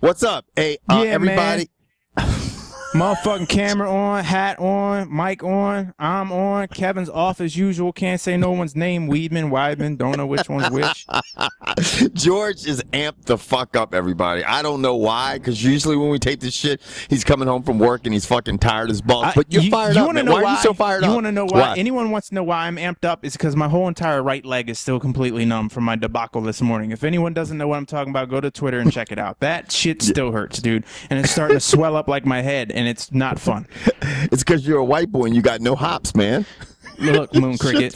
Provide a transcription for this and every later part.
What's up? Hey, everybody. Motherfucking camera on, hat on, mic on, I'm on. Kevin's off as usual. Can't say no one's name. Weidman, don't know which one's which. George is amped the fuck up, everybody. I don't know why, because usually when we tape this shit, he's coming home from work and he's fucking tired as balls. But you're fired up, man. Why are you so fired up? You want to know why? Anyone wants to know why I'm amped up? Is because my whole entire right leg is still completely numb from my debacle this morning. If anyone doesn't know what I'm talking about, go to Twitter and check it out. That shit still hurts, dude. And it's starting to swell up like my head, and it's not fun. It's because you're a white boy and you got no hops, man. Look, Moon Cricket.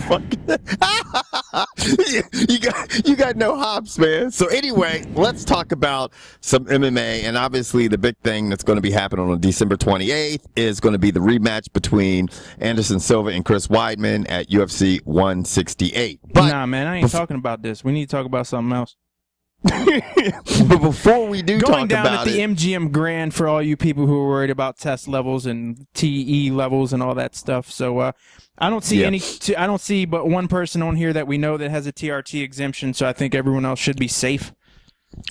you got no hops, man. So anyway, let's talk about some MMA, and obviously the big thing that's going to be happening on December 28th is going to be the rematch between Anderson Silva and Chris Weidman at UFC 168. But nah, man, I ain't talking about this. We need to talk about something else. But before we do going talk down about at the MGM Grand for all you people who are worried about test levels and TE levels and all that stuff. So I don't see I don't see but one person on here that we know that has a TRT exemption. So I think everyone else should be safe.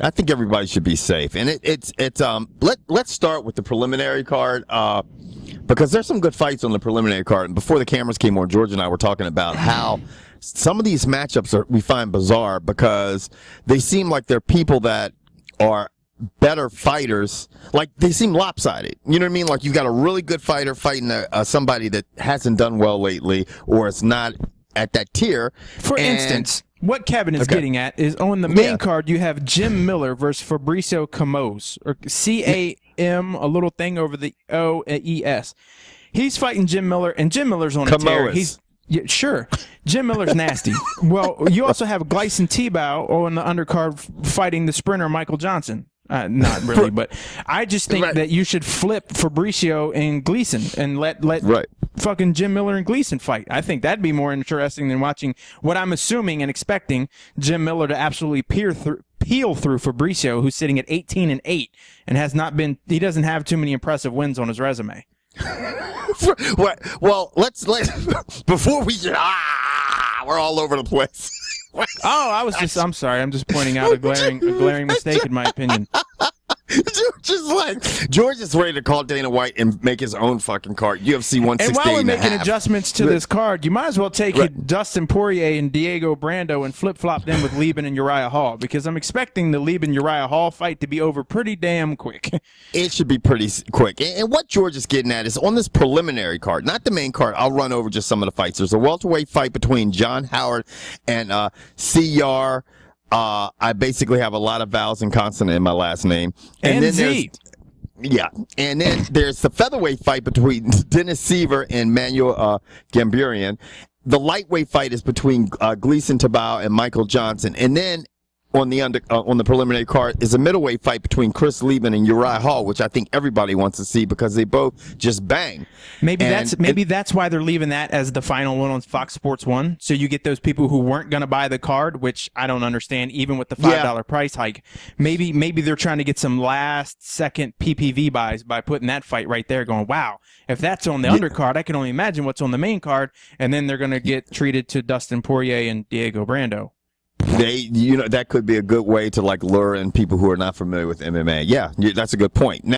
I think everybody should be safe, and let's start with the preliminary card because there's some good fights on the preliminary card. And before the cameras came on, George and I were talking about how some of these matchups we find bizarre because they seem like they're people that are better fighters. Like they seem lopsided. You know what I mean? Like you've got a really good fighter fighting somebody that hasn't done well lately or is not at that tier. For instance, what Kevin is getting at is on the main card you have Jim Miller versus Fabricio Camões, or C-A-M, a little thing over the O-E-S. He's fighting Jim Miller, and Jim Miller's on a tear. Sure. Jim Miller's nasty. Well, you also have Gleison Tibau on the undercard fighting the sprinter Michael Johnson. Not really, but I just think that you should flip Fabricio and Gleison and let fucking Jim Miller and Gleison fight. I think that'd be more interesting than watching what I'm assuming and expecting Jim Miller to absolutely peel through Fabricio, who's sitting at 18-8 and has not been. He doesn't have too many impressive wins on his resume. Well, let's before we we're all over the place. I'm sorry. I'm just pointing out a glaring mistake in my opinion. George is ready to call Dana White and make his own fucking card. UFC 168. And while we're making adjustments to this card, you might as well take Dustin Poirier and Diego Brando and flip-flop them with Lieben and Uriah Hall, because I'm expecting the Lieben-Uriah Hall fight to be over pretty damn quick. It should be pretty quick. And what George is getting at is on this preliminary card, not the main card. I'll run over just some of the fights. There's a welterweight fight between John Howard and Siyar. I basically have a lot of vowels and consonant in my last name. And then and then there's the featherweight fight between Dennis Siver and Manuel Gamburyan. The lightweight fight is between Gleison Tibau and Michael Johnson. And then on the preliminary card is a middleweight fight between Chris Weidman and Uriah Hall, which I think everybody wants to see because they both just bang. Maybe that's why they're leaving that as the final one on Fox Sports 1. So you get those people who weren't going to buy the card, which I don't understand, even with the $5 price hike. Maybe they're trying to get some last second PPV buys by putting that fight right there, going, wow, if that's on the undercard, I can only imagine what's on the main card. And then they're going to get treated to Dustin Poirier and Diego Brando. That could be a good way to lure in people who are not familiar with MMA. Yeah, that's a good point.